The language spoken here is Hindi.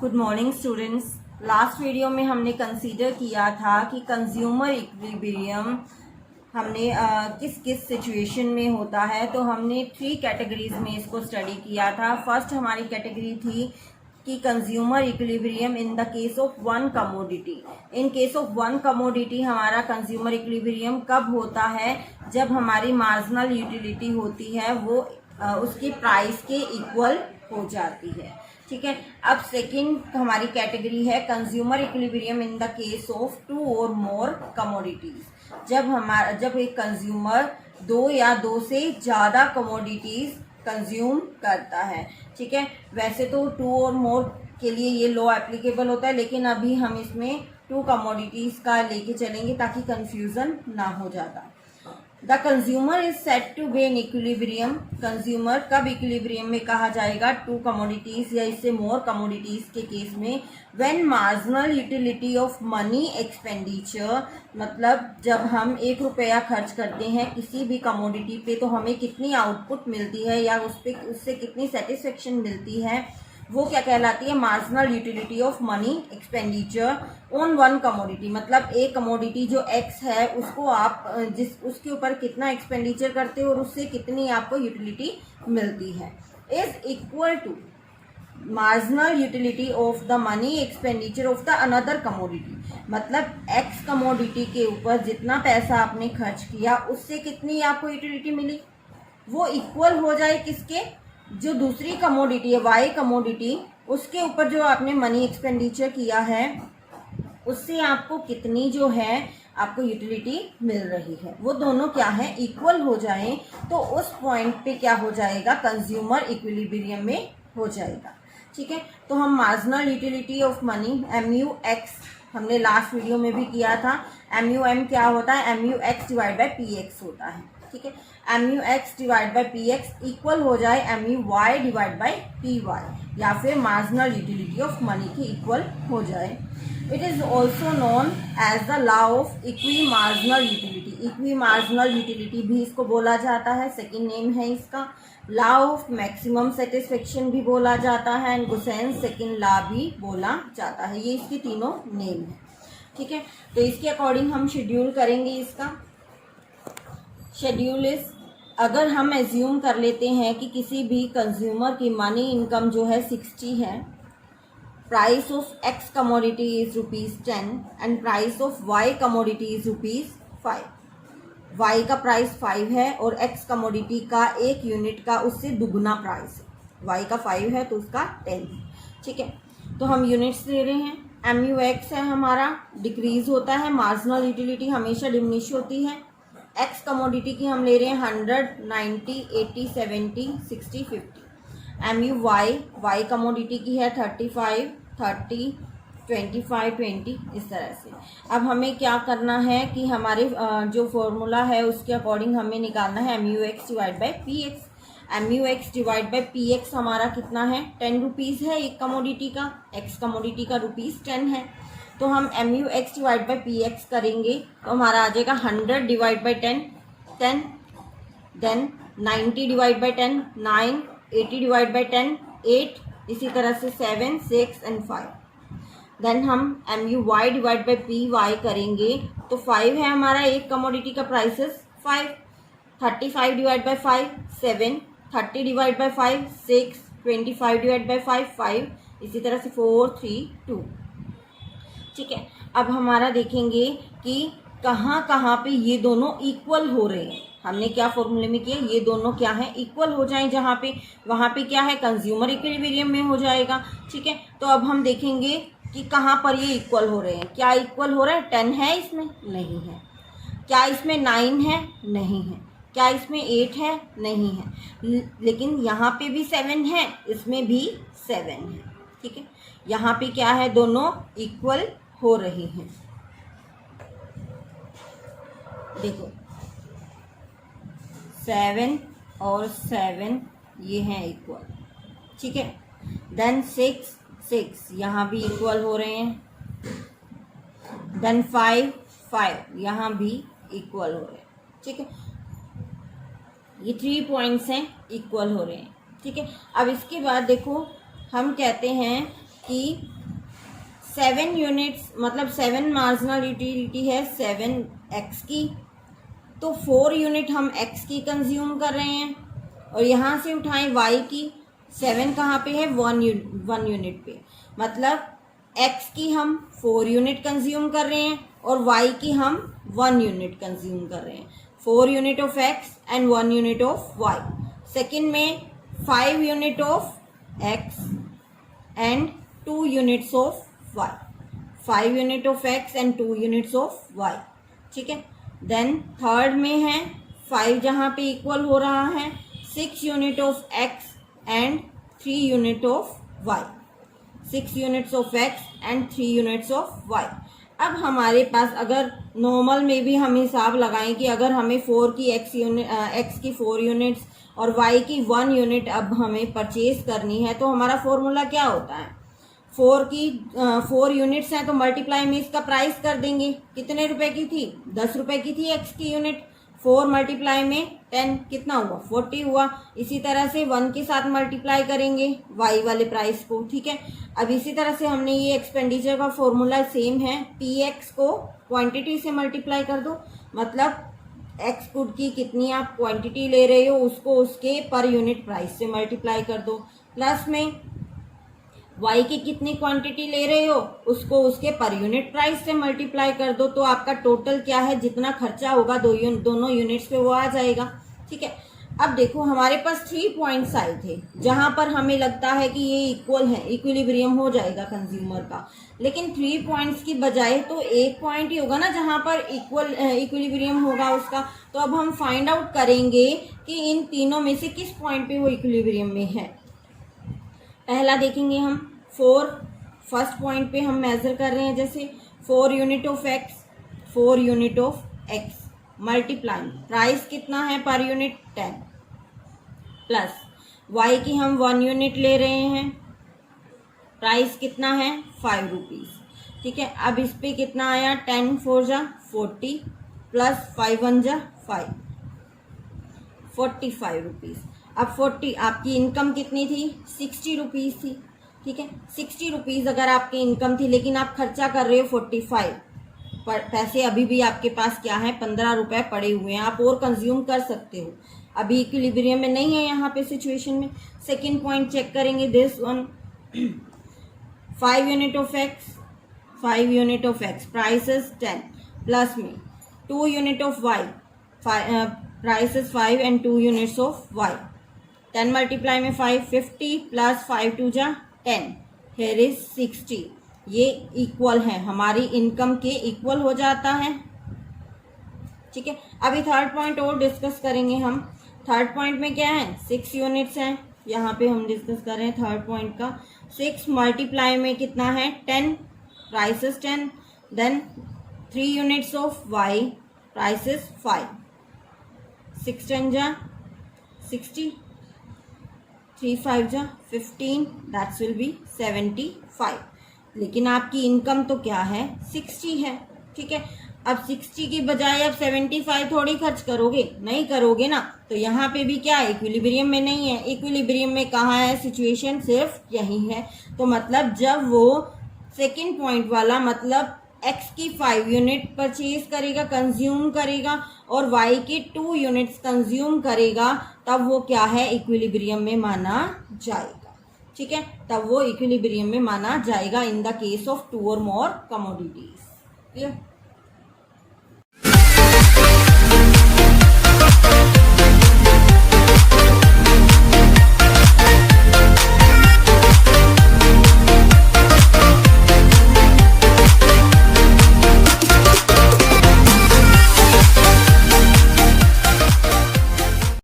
Good morning students. Last video में हमने कंसीडर किया था कि कंज्यूमर इक्विलिब्रियम हमने किस किस सिचुएशन में होता है। तो हमने 3 कैटेगरीज में इसको स्टडी किया था। फर्स्ट हमारी कैटेगरी थी कि consumer equilibrium in the case of one commodity. In case of one commodity हमारा कंज्यूमर इक्विलिब्रियम कब होता है? जब हमारी मार्जिनल यूटिलिटी होती है वो उसके प्राइस के इक्वल हो जाती है। ठीक है। अब सेकंड हमारी कैटेगरी है consumer equilibrium in the case of 2 और मोर कमोडिटीज। जब एक कंज्यूमर 2 या 2 से ज़्यादा कमोडिटीज कंज्यूम करता है। ठीक है। वैसे तो 2 और मोर के लिए ये लॉ एप्लीकेबल होता है, लेकिन अभी हम इसमें 2 कमोडिटीज का लेके चलेंगे ताकि कंफ्यूजन ना हो जाता। The consumer is set to be in equilibrium. Consumer कब इक्विलिब्रियम में कहा जाएगा? 2 कमोडिटीज या इससे मोर कमोडिटीज के केस में। When marginal utility of money expenditure, मतलब जब हम 1 रुपया खर्च करते हैं किसी भी कमोडिटी पे तो हमें कितनी आउटपुट मिलती है या उससे कितनी सेटिस्फेक्शन मिलती है, वो क्या कहलाती है? Marginal utility of money expenditure on one commodity. मतलब एक कमोडिटी जो एक्स है उसको आप उसके ऊपर कितना एक्सपेंडिचर करते हो और उससे कितनी आपको यूटिलिटी मिलती है, is equal to marginal utility of the money expenditure of the another commodity. मतलब एक्स कमोडिटी के ऊपर जितना पैसा आपने खर्च किया उससे कितनी आपको यूटिलिटी मिली, वो इक्वल हो जाए किसके? जो दूसरी कमोडिटी है वाई कमोडिटी, उसके ऊपर जो आपने मनी एक्सपेंडिचर किया है उससे आपको कितनी जो है आपको यूटिलिटी मिल रही है, वो दोनों क्या है? इक्वल हो जाए। तो उस पॉइंट पे क्या हो जाएगा? कंज्यूमर इक्विलिब्रियम में हो जाएगा। ठीक है। तो हम marginal utility of money MUX हमने लास्ट वीडियो में भी किया था। MUM क्या होता है? MUX डिवाइड बाय PX होता है। ठीक है। MUX divide by PX equal हो जाए MUY डिवाइड बाय PY, या फिर मार्जिनल यूटिलिटी ऑफ मनी के इक्वल हो जाए। It is also known as the law of equi marginal utility. Equi marginal utility भी इसको बोला जाता है, सेकेंड नेम है इसका। लॉ ऑफ मैक्सिमम सेटिस्फेक्शन भी बोला जाता है एंड गुसेन्स सेकेंड लॉ भी बोला जाता है। ये इसके तीनों नेम है। ठीक है। तो इसके अकॉर्डिंग हम शेड्यूल करेंगे इसका। शेड्यूल इज, अगर हम एज्यूम कर लेते हैं कि किसी भी कंज्यूमर की मनी इनकम जो है 60 है, price of X commodity is ₹10 and price of Y commodity is ₹5। Y का प्राइस 5 है और एक्स कमोडिटी का 1 यूनिट का उससे दुगुना प्राइस है। वाई का 5 है तो उसका 10 है। ठीक है। तो हम यूनिट्स ले रहे हैं। MUX है हमारा, डिक्रीज होता है, मार्जिनल यूटिलिटी हमेशा डिमिनिश होती है। एक्स कमोडिटी की हम ले रहे हैं 100, 90, 80, 70, 60, 50। MUY वाई कमोडिटी की है 35, 30, 25, 20, इस तरह से। अब हमें क्या करना है कि हमारे जो फॉर्मूला है उसके अकॉर्डिंग हमें निकालना है MUX divide by PX। MUX divide by PX हमारा कितना है? 10 रुपीज़ है एक कमोडिटी का, एक्स कमोडिटी का ₹10 है। तो हम MUX डिवाइड बाय PX करेंगे तो हमारा आ जाएगा 100 divide by 10, 10, then 90 divide by 10, 9, 80 divide by 10, 8, इसी तरह से 7, 6 एंड 5। देन हम MUY डिवाइड बाय PY करेंगे तो 5 है हमारा एक कमोडिटी का prices 5, 35 divide by 5, 7, 30 divide by 5, 6, 25 divide by 5, 5, इसी तरह से 4, 3, 2। ठीक है। अब हमारा देखेंगे कि कहाँ कहाँ पे ये दोनों इक्वल हो रहे हैं। हमने क्या फॉर्मूले में किया? ये दोनों क्या है? इक्वल हो जाएं जहाँ पे, वहाँ पे क्या है? कंज्यूमर इक्विलिब्रियम में हो जाएगा। ठीक है। तो अब हम देखेंगे कि कहाँ पर ये इक्वल हो रहे हैं। क्या इक्वल हो रहा है? 10 है इसमें? नहीं है। क्या इसमें 9 है? नहीं है। क्या इसमें 8 है? नहीं है। लेकिन यहाँ पे भी 7 है, इसमें भी 7 है। ठीक है। यहाँ पे क्या है? दोनों इक्वल हो रही हैं। देखो 7 और 7 ये हैं इक्वल। ठीक है। देन 6, 6 यहाँ भी इक्वल हो रहे हैं। देन 5, 5 यहाँ भी इक्वल हो रहे हैं। ठीक है। ये 3 पॉइंट्स हैं, इक्वल हो रहे हैं। ठीक है। अब इसके बाद देखो हम कहते हैं कि 7 यूनिट्स मतलब 7 मार्जिनल यूटिलिटी है 7x की, तो 4 यूनिट हम x की कंज्यूम कर रहे हैं, और यहाँ से उठाएं y की, 7 कहाँ पे है 1 यूनिट पे, मतलब x की हम 4 यूनिट कंज्यूम कर रहे हैं और y की हम 1 यूनिट कंज्यूम कर रहे हैं, 4 unit of x and 1 unit of y। Second में 5 unit of x and 2 units of y, 5 unit of x and 2 units of y, ठीक है। देन थर्ड में है 5 जहाँ पे इक्वल हो रहा है 6 unit of x and 3 unit of y, 6 units of x and 3 units of y। अब हमारे पास अगर नॉर्मल में भी हम हिसाब लगाएं कि अगर हमें 4 की x की 4 यूनिट्स और y की 1 यूनिट अब हमें परचेज करनी है, तो हमारा फॉर्मूला क्या होता है, 4 यूनिट्स हैं तो मल्टीप्लाई में इसका प्राइस कर देंगे, कितने रुपए की थी 10 रुपए की थी x की यूनिट, 4 मल्टीप्लाई में 10 कितना हुआ 40 हुआ। इसी तरह से 1 के साथ मल्टीप्लाई करेंगे y वाले प्राइस को, ठीक है। अब इसी तरह से हमने ये एक्सपेंडिचर का फॉर्मूला सेम है, px को क्वांटिटी से मल्टीप्लाई कर दो, मतलब x गुड की कितनी आप क्वांटिटी ले रहे हो उसको उसके पर यूनिट प्राइस से मल्टीप्लाई कर दो, प्लस में y की कितनी क्वांटिटी ले रहे हो उसको उसके पर यूनिट प्राइस से मल्टीप्लाई कर दो, तो आपका टोटल क्या है जितना खर्चा होगा दोनों यूनिट्स पे वो आ जाएगा, ठीक है। अब देखो हमारे पास 3 पॉइंट्स आए थे जहां पर हमें लगता है कि ये इक्वल है, इक्विलिब्रियम हो जाएगा कंज्यूमर का, लेकिन 3 पॉइंट्स की बजाय तो एक पॉइंट ही होगा ना जहां पर इक्विलिब्रियम होगा उसका। तो अब हम फाइंड आउट करेंगे कि इन तीनों में से किस पॉइंट पे वो इक्विलिब्रियम में है। पहला देखेंगे हम 4, फर्स्ट पॉइंट पे हम मेजर कर रहे हैं, जैसे 4 unit of x, 4 unit of x multiplying price कितना है पर यूनिट 10, प्लस y की हम 1 यूनिट ले रहे हैं, प्राइस कितना है 5 रुपीज़, ठीक है। अब इस पे कितना आया 10 4 जा 40 प्लस 5 1 जा 5, 45 रुपीज़। अब 40 आपकी इनकम कितनी थी 60 रुपीज़ थी, ठीक है। 60 रुपीज़ अगर आपकी इनकम थी लेकिन आप खर्चा कर रहे हो 45, पर पैसे अभी भी आपके पास क्या है 15 रुपए पड़े हुए हैं, आप और कंज्यूम कर सकते हो, अभी इक्विलिब्रियम में नहीं है यहाँ पे सिचुएशन में। सेकंड पॉइंट चेक करेंगे this one 5 unit of x, 5 unit of x prices 10 plus में 2 unit of y, prices 5 and 2 units of y, 10 multiply में 5 50 प्लस 5 2 जा 10, हेयर इज 60, ये इक्वल है हमारी इनकम के इक्वल हो जाता है, ठीक है। अभी थर्ड पॉइंट और डिस्कस करेंगे हम। थर्ड पॉइंट में क्या है 6 यूनिट्स हैं, यहाँ पे हम डिस्कस कर रहे हैं थर्ड पॉइंट का। 6 मल्टीप्लाई में कितना है 10, prices 10, then 3 units of y, prices 5, 6 10 जा 60, 3 5 जा 15, दैट्स विल बी 75। लेकिन आपकी इनकम तो क्या है 60 है, ठीक है। अब 60 की बजाय अब 75 थोड़ी खर्च करोगे, नहीं करोगे ना, तो यहाँ पे भी क्या है इक्विलिब्रियम में नहीं है। इक्विलिब्रियम में कहाँ है सिचुएशन सिर्फ यही है, तो मतलब जब वो सेकंड पॉइंट वाला मतलब x की 5 यूनिट परचेज करेगा कंज्यूम करेगा और y की 2 यूनिट्स कंज्यूम करेगा, तब वो क्या है इक्विलिब्रियम में माना जाएगा, ठीक है। तब वो इक्विलिब्रियम में माना जाएगा इन द केस ऑफ 2 और मोर कमोडिटीज, क्लियर।